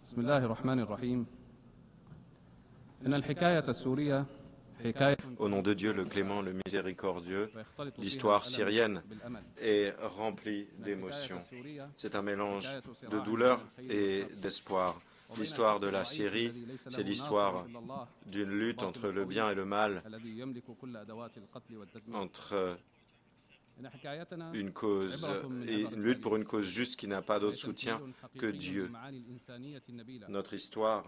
بسم الله الرحمن الرحيم إن الحكاية السورية حكاية Au nom de Dieu, le clément, le miséricordieux, l'histoire syrienne est remplie d'émotions. C'est un mélange de douleur et d'espoir. L'histoire de la Syrie, c'est l'histoire d'une lutte entre le bien et le mal, entre une lutte pour une cause juste qui n'a pas d'autre soutien que Dieu. Notre histoire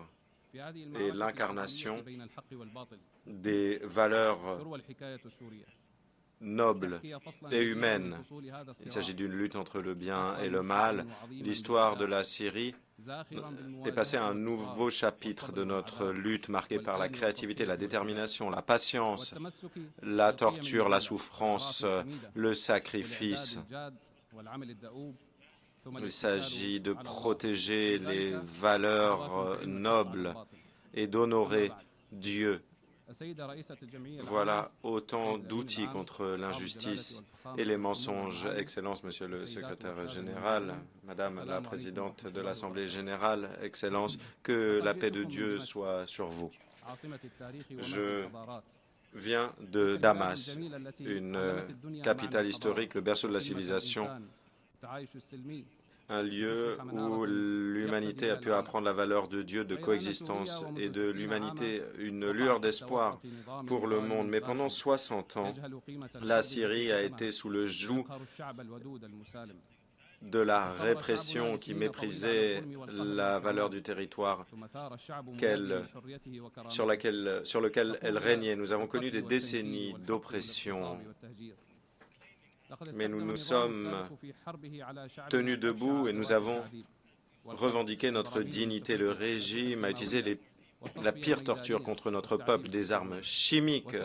est l'incarnation des valeurs nobles et humaines. Il s'agit d'une lutte entre le bien et le mal. L'histoire de la Syrie est passée à un nouveau chapitre de notre lutte marquée par la créativité, la détermination, la patience, la torture, la souffrance, le sacrifice. Il s'agit de protéger les valeurs nobles et d'honorer Dieu. Voilà autant d'outils contre l'injustice et les mensonges. Excellence, Monsieur le Secrétaire général, Madame la Présidente de l'Assemblée générale, Excellence, que la paix de Dieu soit sur vous. Je viens de Damas, une capitale historique, le berceau de la civilisation, un lieu où l'humanité a pu apprendre la valeur de Dieu, de coexistence et de l'humanité, une lueur d'espoir pour le monde. Mais pendant 60 ans, la Syrie a été sous le joug de la répression qui méprisait la valeur du territoire sur lequel elle régnait. Nous avons connu des décennies d'oppression. Mais nous nous sommes tenus debout et nous avons revendiqué notre dignité. Le régime a utilisé la pire torture contre notre peuple, des armes chimiques,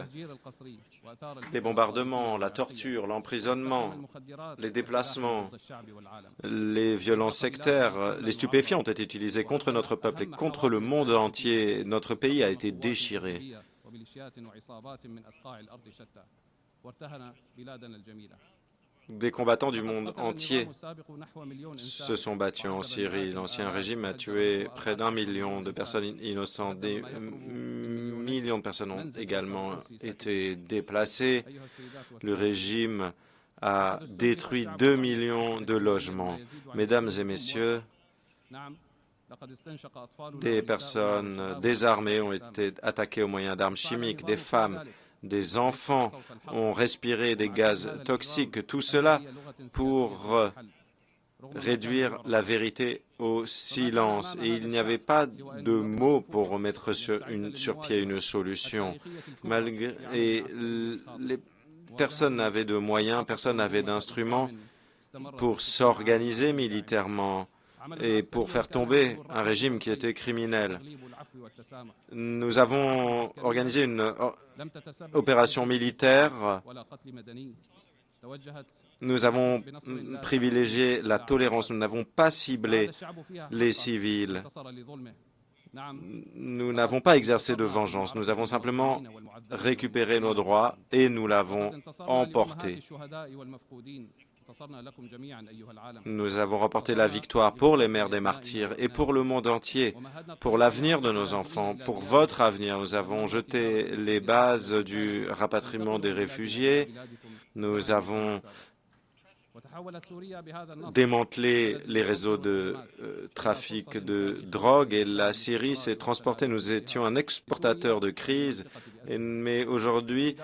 des bombardements, la torture, l'emprisonnement, les déplacements, les violences sectaires, les stupéfiants ont été utilisés contre notre peuple et contre le monde entier. Notre pays a été déchiré. Des combattants du monde entier se sont battus en Syrie. L'ancien régime a tué près d'1 million de personnes innocentes. Des millions de personnes ont également été déplacées. Le régime a détruit 2 millions de logements. Mesdames et messieurs, des personnes désarmées ont été attaquées au moyen d'armes chimiques, des femmes, des enfants ont respiré des gaz toxiques, tout cela pour réduire la vérité au silence. Et il n'y avait pas de mots pour remettre sur pied une solution. Personne n'avait de moyens, personne n'avait d'instruments pour s'organiser militairement et pour faire tomber un régime qui était criminel. Nous avons organisé une opération militaire. Nous avons privilégié la tolérance. Nous n'avons pas ciblé les civils. Nous n'avons pas exercé de vengeance. Nous avons simplement récupéré nos droits et nous l'avons emporté. Nous avons remporté la victoire pour les mères des martyrs et pour le monde entier, pour l'avenir de nos enfants, pour votre avenir. Nous avons jeté les bases du rapatriement des réfugiés. Nous avons démantelé les réseaux de trafic de drogue et la Syrie s'est transportée. Nous étions un exportateur de crise, mais aujourd'hui,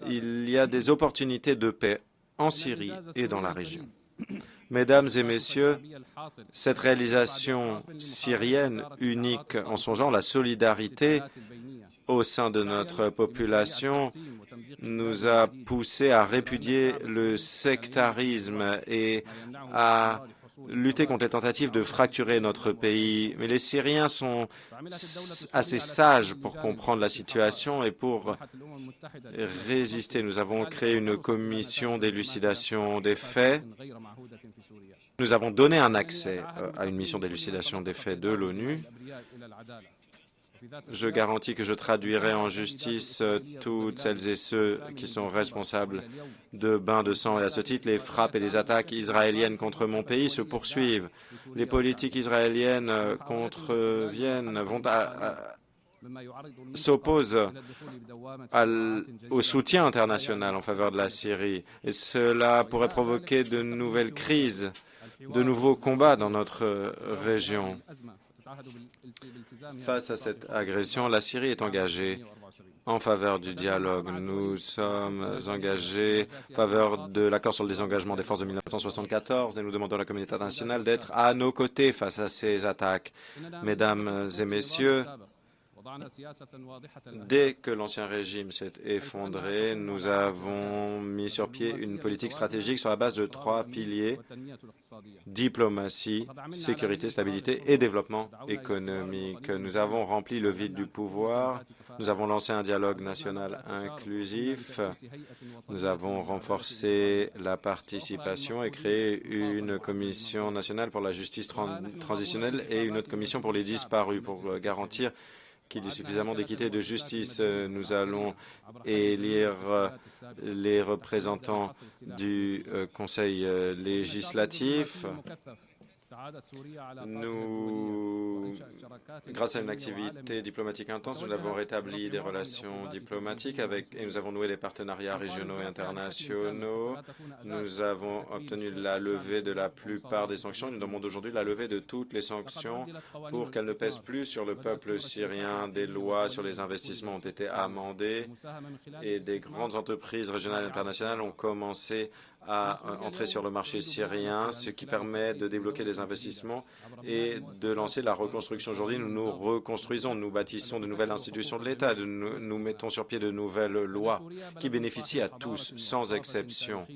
il y a des opportunités de paix en Syrie et dans la région. Mesdames et messieurs, cette réalisation syrienne unique en son genre, la solidarité au sein de notre population, nous a poussé à répudier le sectarisme et à lutter contre les tentatives de fracturer notre pays. Mais les Syriens sont assez sages pour comprendre la situation et pour résister. Nous avons créé une commission d'élucidation des faits. Nous avons donné un accès à une mission d'élucidation des faits de l'ONU. Je garantis que je traduirai en justice toutes celles et ceux qui sont responsables de bains de sang. Et à ce titre, les frappes et les attaques israéliennes contre mon pays se poursuivent. Les politiques israéliennes s'opposent au soutien international en faveur de la Syrie. Et cela pourrait provoquer de nouvelles crises, de nouveaux combats dans notre région. Face à cette agression, la Syrie est engagée en faveur du dialogue. Nous sommes engagés en faveur de l'accord sur le désengagement des forces de 1974 et nous demandons à la communauté internationale d'être à nos côtés face à ces attaques. Mesdames et messieurs, dès que l'ancien régime s'est effondré, nous avons mis sur pied une politique stratégique sur la base de 3 piliers: diplomatie, sécurité, stabilité et développement économique. Nous avons rempli le vide du pouvoir, nous avons lancé un dialogue national inclusif, nous avons renforcé la participation et créé une commission nationale pour la justice transitionnelle et une autre commission pour les disparus pour garantir qu'il y ait suffisamment d'équité et de justice. Nous allons élire les représentants du Conseil législatif. Grâce à une activité diplomatique intense, nous avons rétabli des relations diplomatiques et nous avons noué des partenariats régionaux et internationaux. Nous avons obtenu la levée de la plupart des sanctions. Nous demandons aujourd'hui la levée de toutes les sanctions pour qu'elles ne pèsent plus sur le peuple syrien. Des lois sur les investissements ont été amendées et des grandes entreprises régionales et internationales ont commencé à entrer sur le marché syrien, ce qui permet de débloquer des investissements et de lancer la reconstruction. Aujourd'hui, nous nous reconstruisons, nous bâtissons de nouvelles institutions de l'État, nous mettons sur pied de nouvelles lois qui bénéficient à tous, sans exception.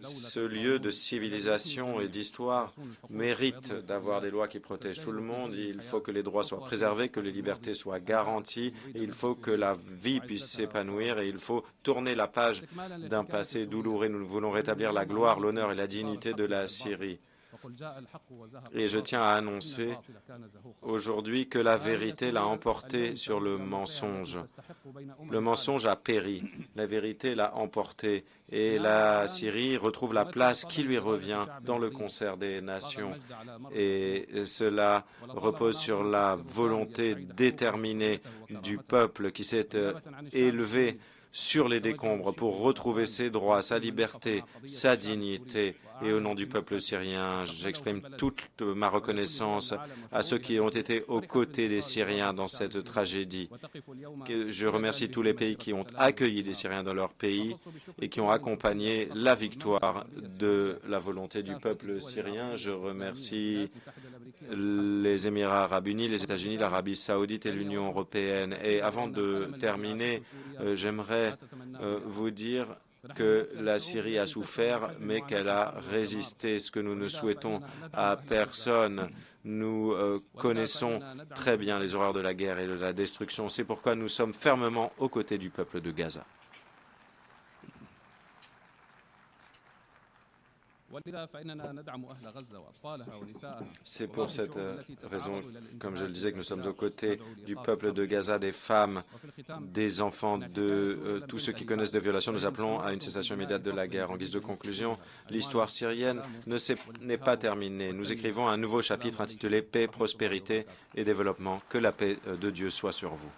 Ce lieu de civilisation et d'histoire mérite d'avoir des lois qui protègent tout le monde. Il faut que les droits soient préservés, que les libertés soient garanties, et il faut que la vie puisse s'épanouir, et il faut tourner la page d'un passé douloureux. Nous voulons rétablir la gloire, l'honneur et la dignité de la Syrie. Et je tiens à annoncer aujourd'hui que la vérité l'a emporté sur le mensonge. Le mensonge a péri, la vérité l'a emporté et la Syrie retrouve la place qui lui revient dans le concert des nations. Et cela repose sur la volonté déterminée du peuple qui s'est élevé sur les décombres pour retrouver ses droits, sa liberté, sa dignité. Et au nom du peuple syrien, j'exprime toute ma reconnaissance à ceux qui ont été aux côtés des Syriens dans cette tragédie. Je remercie tous les pays qui ont accueilli des Syriens dans leur pays et qui ont accompagné la victoire de la volonté du peuple syrien. Je remercie les Émirats arabes unis, les États-Unis, l'Arabie saoudite et l'Union européenne. Et avant de terminer, j'aimerais vous dire que la Syrie a souffert, mais qu'elle a résisté, ce que nous ne souhaitons à personne. Nous connaissons très bien les horreurs de la guerre et de la destruction. C'est pourquoi nous sommes fermement aux côtés du peuple de Gaza. C'est pour cette raison, comme je le disais, que nous sommes aux côtés du peuple de Gaza, des femmes, des enfants, de tous ceux qui connaissent des violations. Nous appelons à une cessation immédiate de la guerre. En guise de conclusion, l'histoire syrienne n'est pas terminée. Nous écrivons un nouveau chapitre intitulé « Paix, prospérité et développement ». Que la paix de Dieu soit sur vous.